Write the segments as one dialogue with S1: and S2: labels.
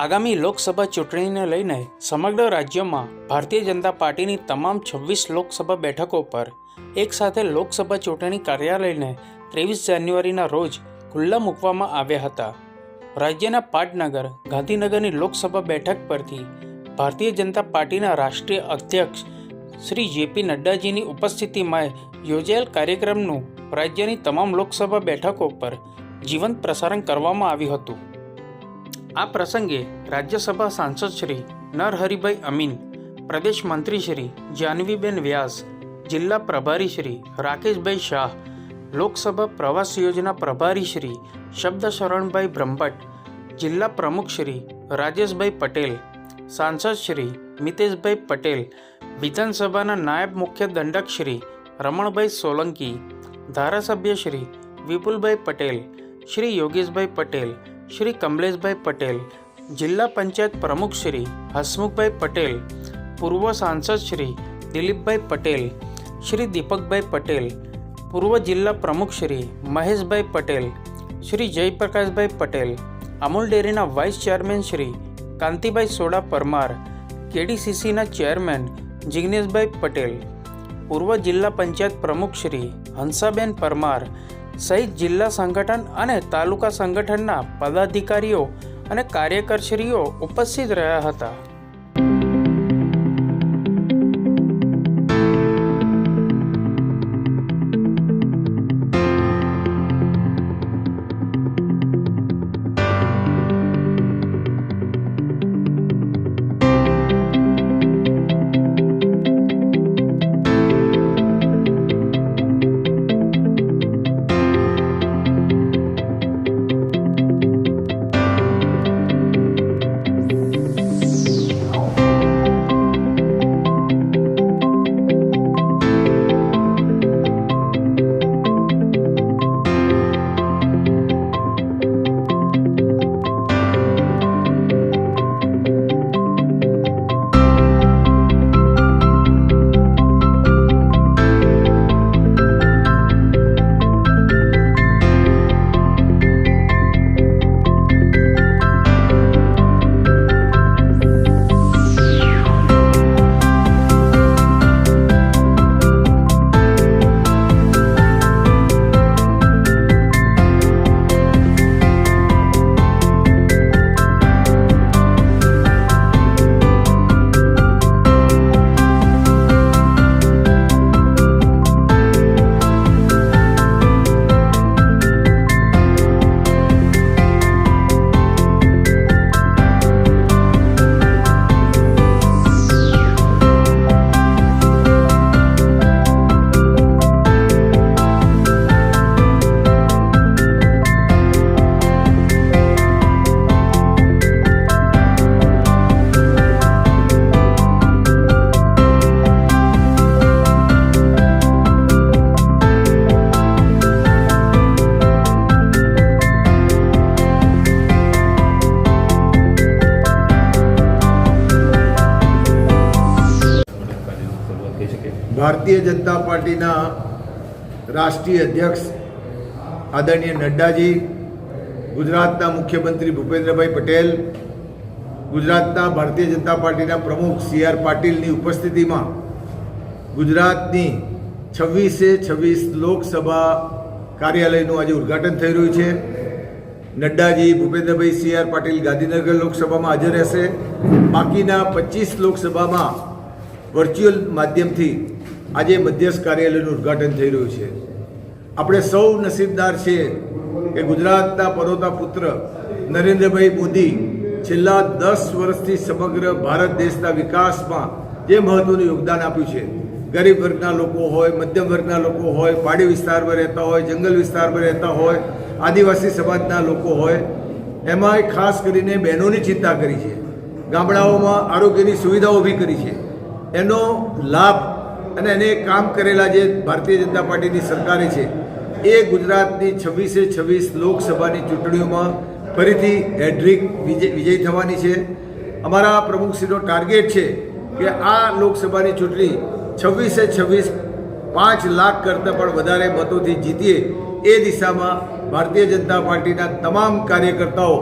S1: આગામી લોકસભા ચૂંટણીને લઈને સમગ્ર રાજ્યમાં ભારતીય જનતા પાર્ટીની તમામ 26 લોકસભા બેઠકો પર એકસાથે લોકસભા ચૂંટણી કાર્યાલયને 23 જાન્યુઆરીના રોજ ખુલ્લા મૂકવામાં આવ્યા હતા. રાજ્યના પાટનગર ગાંધીનગરની લોકસભા બેઠક પરથી ભારતીય જનતા પાર્ટીના રાષ્ટ્રીય અધ્યક્ષ શ્રી જેપી નડ્ડાજીની ઉપસ્થિતિમાં યોજાયેલ કાર્યક્રમનું રાજ્યની તમામ લોકસભા બેઠકો પર જીવંત પ્રસારણ કરવામાં આવ્યું હતું. આ પ્રસંગે રાજ્યસભા સાંસદ શ્રી નરહરિભાઈ અમીન, પ્રદેશ મંત્રી શ્રી જાનવીબેન વ્યાસ, જિલ્લા પ્રભારી શ્રી રાકેશભાઈ શાહ, લોકસભા પ્રવાસ યોજના પ્રભારી શ્રી શબ્દશરણભાઈ બ્રહ્મભટ્ટ, જિલ્લા પ્રમુખ શ્રી રાજેશભાઈ પટેલ, સાંસદ શ્રી મિતેશભાઈ પટેલ, વિધાનસભાના નાયબ મુખ્ય દંડક શ્રી રમણભાઈ સોલંકી, ધારાસભ્ય શ્રી વિપુલભાઈ પટેલ, શ્રી યોગેશભાઈ પટેલ, શ્રી કમલેશભાઈ પટેલ, જિલ્લા પંચાયત પ્રમુખ શ્રી હસમુખભાઈ પટેલ, પૂર્વ સાંસદ શ્રી દિલીપભાઈ પટેલ, શ્રી દીપકભાઈ પટેલ, પૂર્વ જિલ્લા પ્રમુખ શ્રી મહેશભાઈ પટેલ, શ્રી જયપ્રકાશભાઈ પટેલ, અમૂલ ડેરીના વાઇસ ચેરમેન શ્રી કાંતિભાઈ સોડા પરમાર, કેડીસીસીના ચેરમેન જિગ્નેશભાઈ પટેલ, પૂર્વ જિલ્લા પંચાયત પ્રમુખ શ્રી હંસાબેન પરમાર સહિત જિલ્લા સંગઠન અને તાલુકા સંગઠનના પદાધિકારીઓ અને કાર્યકરશ્રીઓ ઉપસ્થિત રહ્યા હતા.
S2: ભારતીય જનતા પાર્ટીના રાષ્ટ્રીય અધ્યક્ષ આદરણીય નડ્ડાજી, ગુજરાતના મુખ્યમંત્રી ભૂપેન્દ્રભાઈ પટેલ, ગુજરાતના ભારતીય જનતા પાર્ટીના પ્રમુખ CR પાટીલની ઉપસ્થિતિમાં ગુજરાતની 26 લોકસભા કાર્યાલયનું આજે ઉદ્ઘાટન થઈ રહ્યું છે. નડ્ડાજી, ભૂપેન્દ્રભાઈ CR પાટીલ ગાંધીનગર લોકસભામાં હાજર રહેશે. બાકીના 25 લોકસભામાં વર્ચ્યુઅલ માધ્યમથી આજે મધ્યસ્થ કાર્યાલયનું ઉદ્ઘાટન થઈ રહ્યું છે. આપણે સૌ નસીબદાર છીએ કે ગુજરાતના પનોતા પુત્ર નરેન્દ્રભાઈ મોદી છેલ્લા 10 વર્ષથી સમગ્ર ભારત દેશના વિકાસમાં જે મહત્વનું યોગદાન આપ્યું છે, ગરીબ વર્ગના લોકો હોય, મધ્યમ વર્ગના લોકો હોય, પહાડી વિસ્તારમાં રહેતા હોય, જંગલ વિસ્તારમાં રહેતા હોય, આદિવાસી સમાજના લોકો હોય, એમાંય ખાસ કરીને બહેનોની ચિંતા કરી છે. ગામડાઓમાં આરોગ્યની સુવિધાઓ ઊભી કરી છે. એનો લાભ અને એને કામ કરેલા જે ભારતીય જનતા પાર્ટીની સરકારે છે એ ગુજરાતની 26 લોકસભાની ચૂંટણીઓમાં ફરીથી હેડ્રિક વિજય થવાની છે. અમારા પ્રમુખશ્રીનો ટાર્ગેટ છે કે આ લોકસભાની ચૂંટણી 26 5 લાખ કરતાં પણ વધારે મતોથી જીતીએ એ દિશામાં ભારતીય જનતા પાર્ટીના તમામ કાર્યકર્તાઓ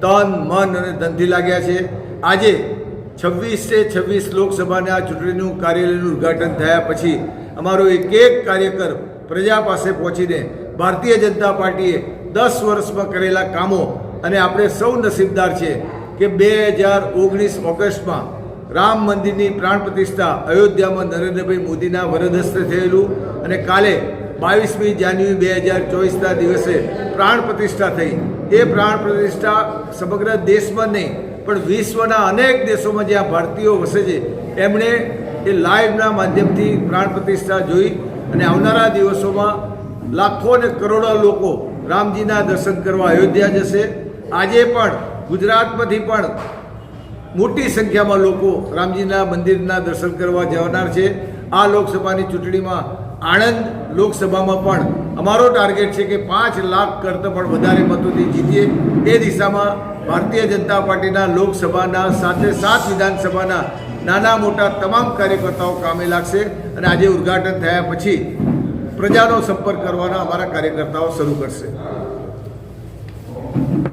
S2: તન મન અને ધનથી લાગ્યા છે. આજે 26 લોકસભાના ચૂંટણીનું કાર્યાલયનું ઉદ્ઘાટન થયા પછી અમારો એક કાર્યકર પ્રજા પાસે પહોંચીને ભારતીય જનતા પાર્ટીએ 10 વર્ષમાં કરેલા કામો અને આપણે સૌ નસીબદાર છે કે 2019 ઓગસ્ટમાં રામ મંદિરની પ્રાણ પ્રતિષ્ઠા અયોધ્યામાં નરેન્દ્રભાઈ મોદીના વરદ હસ્તે થયેલું અને કાલે 22મી જાન્યુઆરી 2024ના દિવસે પ્રાણ પ્રતિષ્ઠા થઈ. એ પ્રાણ પ્રતિષ્ઠા સમગ્ર દેશમાં નહીં પણ વિશ્વના અનેક દેશોમાં જ્યાં ભારતીયો વસે છે એમણે એ લાઈવના માધ્યમથી પ્રાણ પ્રતિષ્ઠા જોઈ અને આવનારા દિવસોમાં લાખો અને કરોડો લોકો રામજીના દર્શન કરવા અયોધ્યા જશે. આજે પણ ગુજરાતમાંથી પણ મોટી સંખ્યામાં લોકો રામજીના મંદિરના દર્શન કરવા જવાના છે. આ લોકસભાની ચૂંટણીમાં આણંદ લોકસભામાં પણ અમારો ટાર્ગેટ છે કે 5 લાખ કરતાં પણ વધારે મતોથી જીતીએ. એ દિશામાં ભારતીય જનતા પાર્ટીના લોકસભાના સાથે 7 વિધાનસભાના નાના મોટા તમામ કાર્યકર્તાઓ કામે લાગશે અને આજે ઉદ્ઘાટન થયા પછી પ્રજાનો સંપર્ક કરવાના અમારા કાર્યકર્તાઓ શરૂ કરશે.